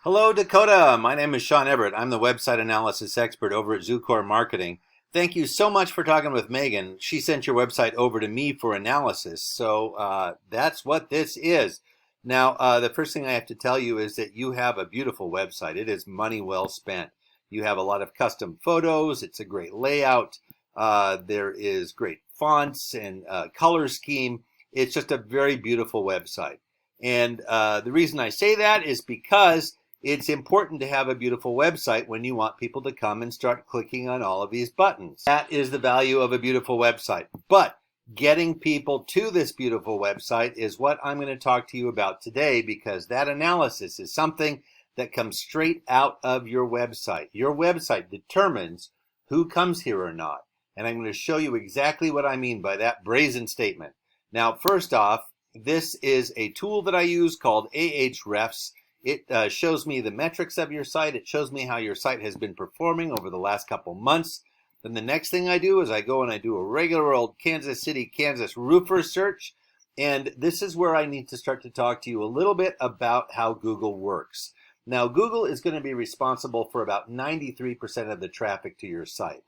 Hello, Dakota. My name is Sean Everett. I'm the website analysis expert over at Zucore Marketing. Thank you so much for talking with Megan. She sent your website over to me for analysis. So that's what this is. Now, the first thing I have to tell you is that you have a beautiful website. It is money well spent. You have a lot of custom photos. It's a great layout. There is great fonts and color scheme. It's just a very beautiful website. And the reason I say that is because it's important to have a beautiful website when you want people to come and start clicking on all of these buttons. That is the value of a beautiful website. But getting people to this beautiful website is what I'm going to talk to you about today, because that analysis is something that comes straight out of your website. Your website determines who comes here or not. And I'm going to show you exactly what I mean by that brazen statement. Now, first off, this is a tool that I use called Ahrefs. It shows me the metrics of your site. It shows me how your site has been performing over the last couple months. Then the next thing I do is I go and I do a regular old Kansas City, Kansas roofer search. And this is where I need to start to talk to you a little bit about how Google works. Now, Google is going to be responsible for about 93% of the traffic to your site.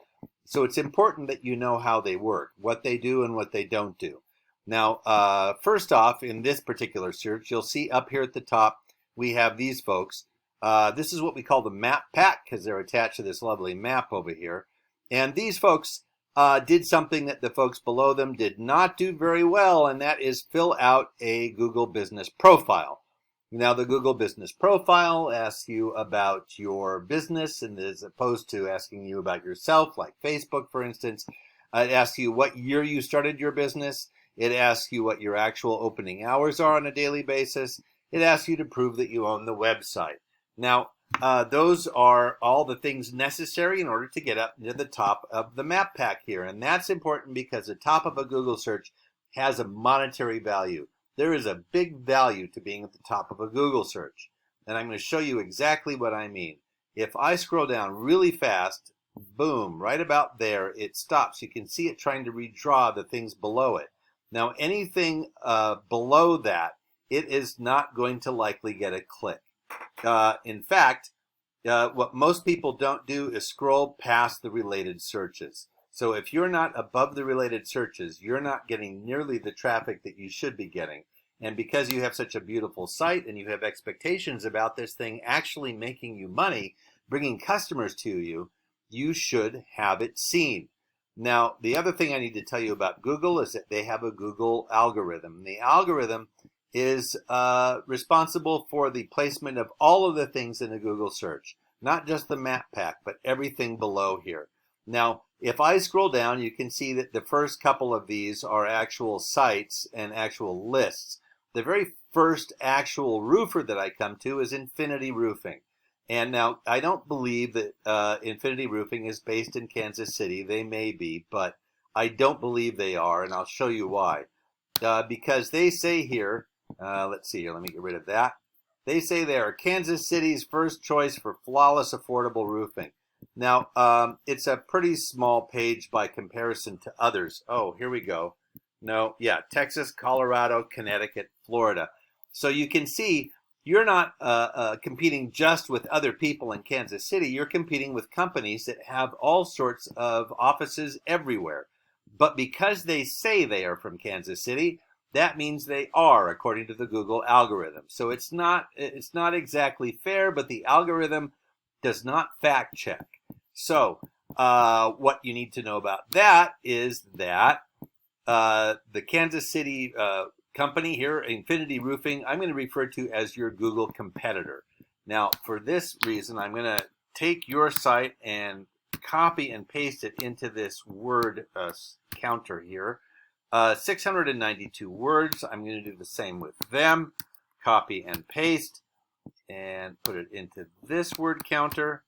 So it's important that you know how they work, what they do and what they don't do. Now, first off, in this particular search, you'll see up here at the top, we have these folks. This is what we call the map pack, because they're attached to this lovely map over here. And these folks did something that the folks below them did not do very well, and that is fill out a Google Business Profile. Now, the Google Business Profile asks you about your business, and as opposed to asking you about yourself, like Facebook, for instance, it asks you what year you started your business. It asks you what your actual opening hours are on a daily basis. It asks you to prove that you own the website. Now, those are all the things necessary in order to get up to the top of the map pack here. And that's important because the top of a Google search has a monetary value. There is a big value to being at the top of a Google search. And I'm going to show you exactly what I mean. If I scroll down really fast, boom, right about there, it stops. You can see it trying to redraw the things below it. Now, anything below that, it is not going to likely get a click. In fact, what most people don't do is scroll past the related searches. So if you're not above the related searches, you're not getting nearly the traffic that you should be getting. And because you have such a beautiful site and you have expectations about this thing actually making you money, bringing customers to you, you should have it seen. Now, the other thing I need to tell you about Google is that they have a Google algorithm. The algorithm is responsible for the placement of all of the things in a Google search, not just the map pack, but everything below here. Now, if I scroll down, you can see that the first couple of these are actual sites and actual lists. The very first actual roofer that I come to is Infinity Roofing. And now, I don't believe that Infinity Roofing is based in Kansas City. They may be, but I don't believe they are, and I'll show you why. Because they say here, let's see here, let me get rid of that. They say they are Kansas City's first choice for flawless, affordable roofing. Now, it's a pretty small page by comparison to others. Oh, here we go. No, yeah, Texas, Colorado, Connecticut, Florida. So you can see you're not competing just with other people in Kansas City. You're competing with companies that have all sorts of offices everywhere. But because they say they are from Kansas City, that means they are, according to the Google algorithm. So it's not exactly fair, but the algorithm does not fact check. So what you need to know about that is that the Kansas City company here, Infinity Roofing, I'm going to refer to as your Google competitor. Now, for this reason, I'm going to take your site and copy and paste it into this word counter here. 692 words. I'm going to do the same with them. Copy and paste and put it into this word counter.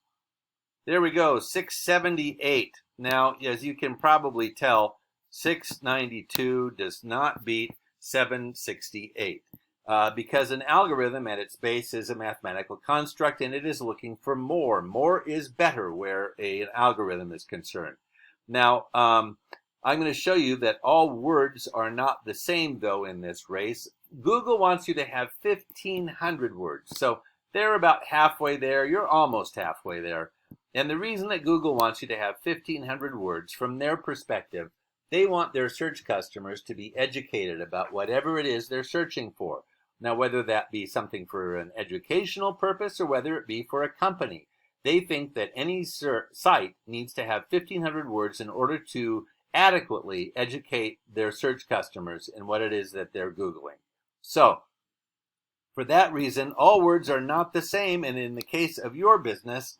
There we go, 678. Now, as you can probably tell, 692 does not beat 768 because an algorithm at its base is a mathematical construct, and it is looking for more. More is better where an algorithm is concerned. Now, I'm going to show you that all words are not the same, though, in this race. Google wants you to have 1,500 words. So They're about halfway there. You're almost halfway there. And the reason that Google wants you to have 1,500 words, from their perspective, they want their search customers to be educated about whatever it is they're searching for. Now, whether that be something for an educational purpose or whether it be for a company, they think that any site needs to have 1,500 words in order to adequately educate their search customers in what it is that they're Googling. So, for that reason, all words are not the same, and in the case of your business,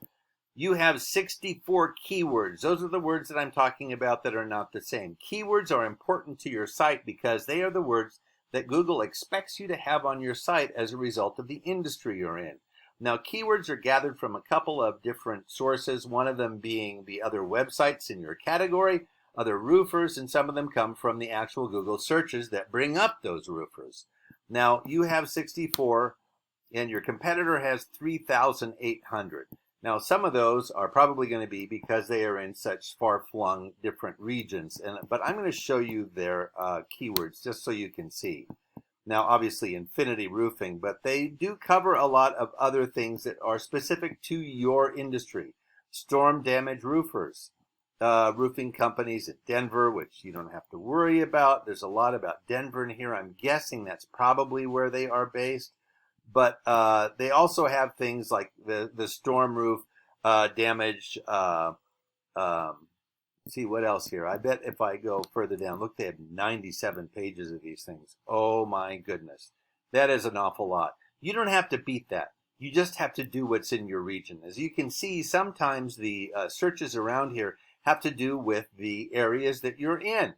you have 64 keywords. Those are the words that I'm talking about that are not the same. Keywords are important to your site because they are the words that Google expects you to have on your site as a result of the industry you're in. Now, keywords are gathered from a couple of different sources, one of them being the other websites in your category, other roofers, and some of them come from the actual Google searches that bring up those roofers. Now, you have 64, and your competitor has 3,800. Now, some of those are probably going to be because they are in such far-flung different regions, but I'm going to show you their keywords just so you can see. Now, obviously, Infinity Roofing, but they do cover a lot of other things that are specific to your industry. Storm damage roofers, roofing companies at Denver, which you don't have to worry about. There's a lot about Denver in here. I'm guessing that's probably where they are based. But they also have things like the storm roof damage. See what else here. I bet if I go further down, look, they have 97 pages of these things. Oh my goodness. That is an awful lot. You don't have to beat that. You just have to do what's in your region. As you can see, sometimes the searches around here have to do with the areas that you're in.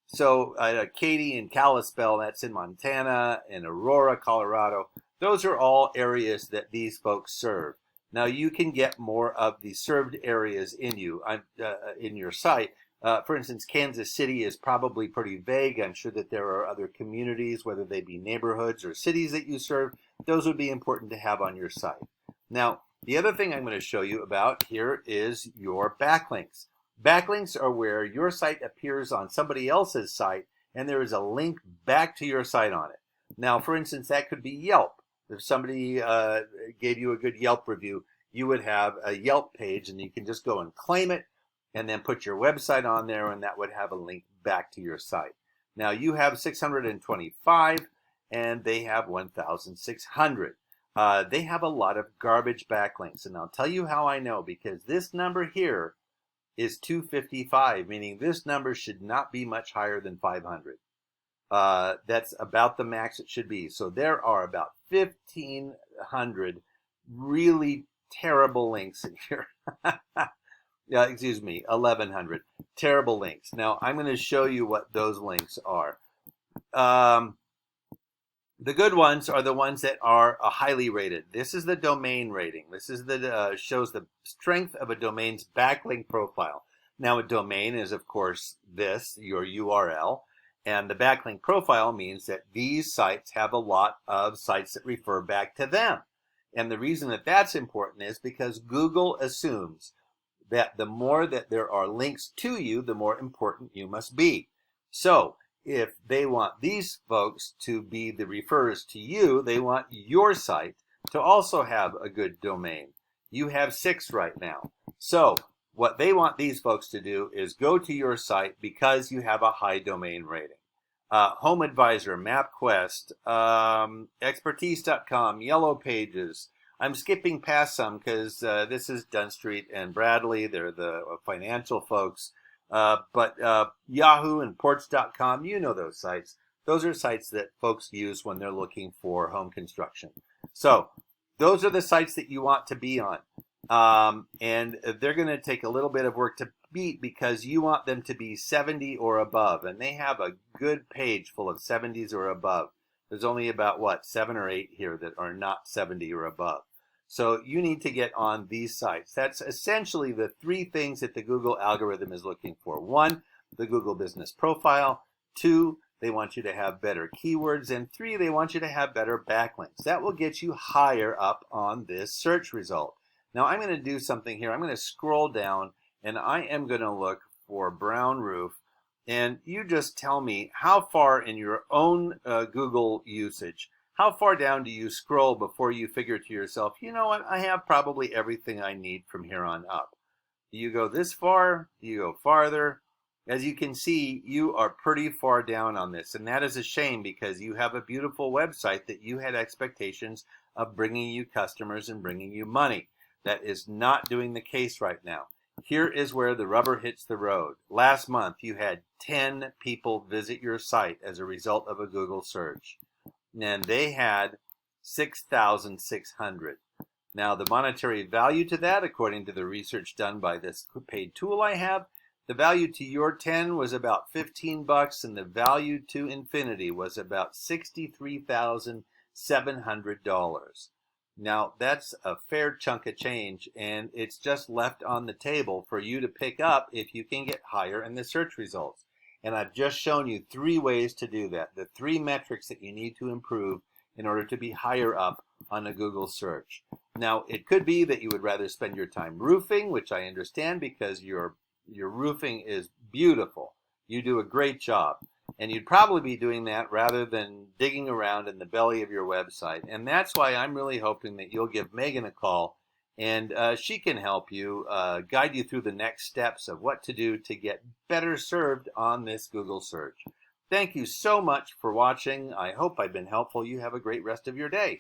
So Katy and Kalispell, that's in Montana, and Aurora, Colorado. Those are all areas that these folks serve. Now, you can get more of the served areas in your site. For instance, Kansas City is probably pretty vague. I'm sure that there are other communities, whether they be neighborhoods or cities that you serve. Those would be important to have on your site. Now, the other thing I'm going to show you about here is your backlinks. Backlinks are where your site appears on somebody else's site and there is a link back to your site on it. Now, for instance, that could be Yelp. If somebody gave you a good Yelp review, you would have a Yelp page and you can just go and claim it and then put your website on there and that would have a link back to your site. Now, you have 625 and they have 1,600. They have a lot of garbage backlinks, and I'll tell you how I know, because this number here is 255, meaning this number should not be much higher than 500. That's about the max it should be. So there are about 1,500 really terrible links in here. Yeah, excuse me, 1,100 terrible links. Now, I'm going to show you what those links are. The good ones are the ones that are highly rated. This is the domain rating. This is the shows the strength of a domain's backlink profile. Now, a domain is, of course, this, your URL, and the backlink profile means that these sites have a lot of sites that refer back to them. And the reason that that's important is because Google assumes that the more that there are links to you, the more important you must be. So, if they want these folks to be the referrers to you, they want your site to also have a good domain. You have 6 right now. So what they want these folks to do is go to your site because you have a high domain rating. Home Advisor, MapQuest, Expertise.com, Yellow Pages. I'm skipping past some because this is Dunn Street and Bradley. They're the financial folks. But Yahoo and Porch.com, you know those sites. Those are sites that folks use when they're looking for home construction. So those are the sites that you want to be on. And they're going to take a little bit of work to beat because you want them to be 70 or above. And they have a good page full of 70s or above. There's only about, 7 or 8 here that are not 70 or above. So you need to get on these sites. That's essentially the 3 things that the Google algorithm is looking for. 1, the Google Business Profile. 2, they want you to have better keywords. And 3, they want you to have better backlinks. That will get you higher up on this search result. Now I'm going to do something here. I'm going to scroll down and I am going to look for brown roof. And you just tell me how far in your own Google usage, How far down do you scroll before you figure to yourself, you know what, I have probably everything I need from here on up? Do you go this far? Do you go farther? As you can see, you are pretty far down on this, and that is a shame because you have a beautiful website that you had expectations of bringing you customers and bringing you money. That is not doing the case right now. Here is where the rubber hits the road. Last month, you had 10 people visit your site as a result of a Google search, and they had 6,600. Now, the monetary value to that, according to the research done by this paid tool I have, the value to your 10 was about $15, and the value to Infinity was about $63,700. Now, that's a fair chunk of change, and it's just left on the table for you to pick up if you can get higher in the search results. And I've just shown you 3 ways to do that, the 3 metrics that you need to improve in order to be higher up on a Google search. Now, it could be that you would rather spend your time roofing, which I understand because your roofing is beautiful. You do a great job. And you'd probably be doing that rather than digging around in the belly of your website. And that's why I'm really hoping that you'll give Megan a call, and she can help you, guide you through the next steps of what to do to get better served on this Google search. Thank you so much for watching. I hope I've been helpful. You have a great rest of your day.